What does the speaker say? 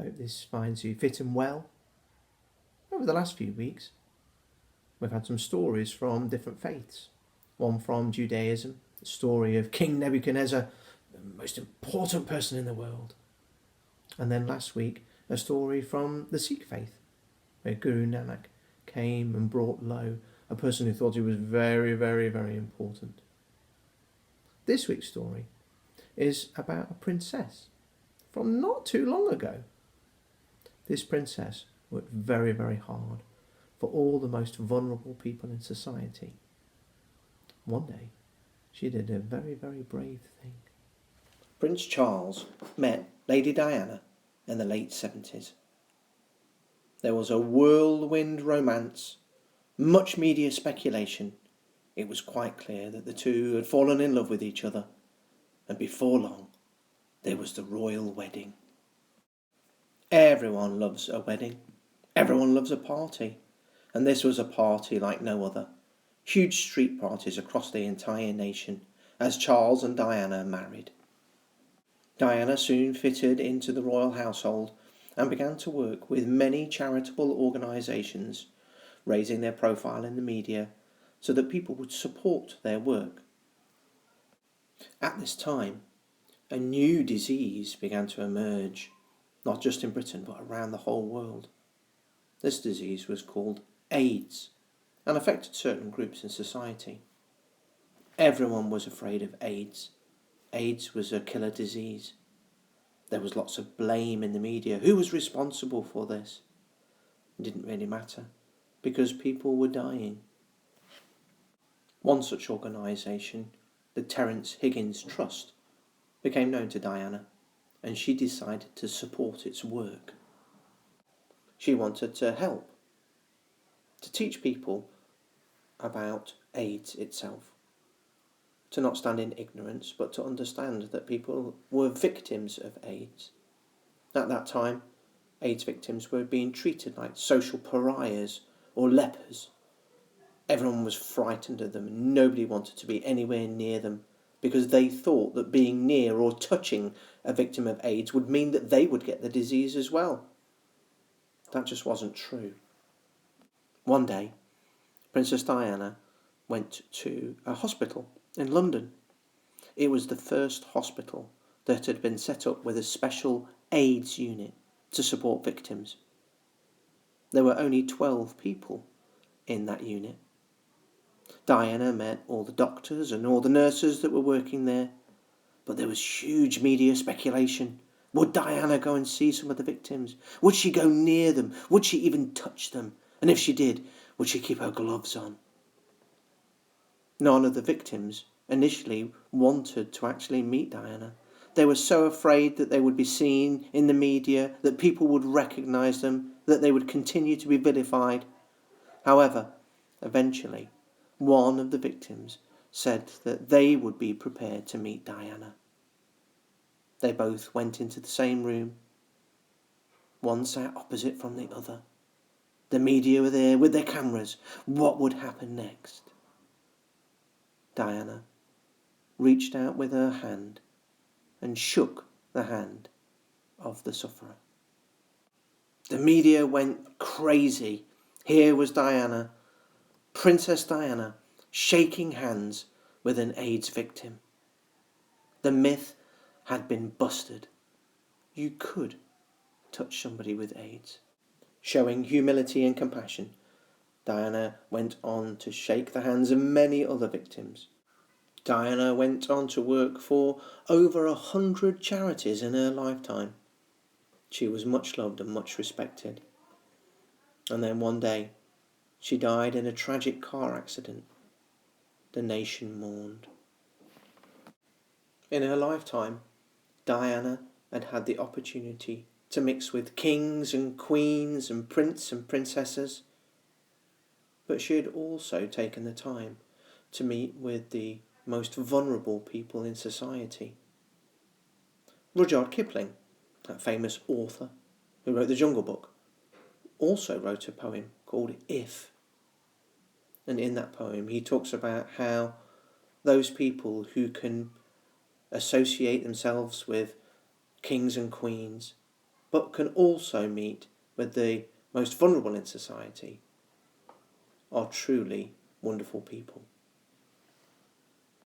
Hope this finds you fit and well. Over the last few weeks, we've had some stories from different faiths. One from Judaism, the story of King Nebuchadnezzar, the most important person in the world. And then last week, a story from the Sikh faith, where Guru Nanak came and brought low a person who thought he was very, very, very important. This week's story is about a princess from not too long ago. This princess worked very, very hard for all the most vulnerable people in society. One day, she did a very, very brave thing. Prince Charles met Lady Diana in the late 70s. There was a whirlwind romance, much media speculation. It was quite clear that the two had fallen in love with each other, and before long, there was the royal wedding. Everyone loves a wedding. Everyone loves a party. And this was a party like no other. Huge street parties across the entire nation as Charles and Diana married. Diana soon fitted into the royal household and began to work with many charitable organisations, raising their profile in the media so that people would support their work. At this time, a new disease began to emerge, not just in Britain but around the whole world. This disease was called AIDS and affected certain groups in society. Everyone was afraid of AIDS. AIDS was a killer disease. There was lots of blame in the media. Who was responsible for this? It didn't really matter because people were dying. One such organisation, the Terence Higgins Trust, became known to Diana, and she decided to support its work. She wanted to help, to teach people about AIDS itself, to not stand in ignorance, but to understand that people were victims of AIDS. At that time, AIDS victims were being treated like social pariahs or lepers. Everyone was frightened of them and nobody wanted to be anywhere near them because they thought that being near or touching a victim of AIDS would mean that they would get the disease as well. That just wasn't true. One day, Princess Diana went to a hospital in London. It was the first hospital that had been set up with a special AIDS unit to support victims. There were only 12 people in that unit. Diana met all the doctors and all the nurses that were working there, but there was huge media speculation. Would Diana go and see some of the victims? Would she go near them? Would she even touch them? And if she did, would she keep her gloves on? None of the victims initially wanted to actually meet Diana. They were so afraid that they would be seen in the media, that people would recognise them, that they would continue to be vilified. However, eventually, one of the victims said that they would be prepared to meet Diana. They both went into the same room. One sat opposite from the other. The media were there with their cameras. What would happen next? Diana reached out with her hand and shook the hand of the sufferer. The media went crazy. Here was Diana, Princess Diana, shaking hands with an AIDS victim. The myth had been busted. You could touch somebody with AIDS. Showing humility and compassion, Diana went on to shake the hands of many other victims. Diana went on to work for over 100 charities in her lifetime. She was much loved and much respected. And then one day, she died in a tragic car accident. The nation mourned. In her lifetime, Diana had had the opportunity to mix with kings and queens and princes and princesses. But she had also taken the time to meet with the most vulnerable people in society. Rudyard Kipling, that famous author who wrote the Jungle Book, also wrote a poem called If. And in that poem he talks about how those people who can associate themselves with kings and queens but can also meet with the most vulnerable in society, are truly wonderful people.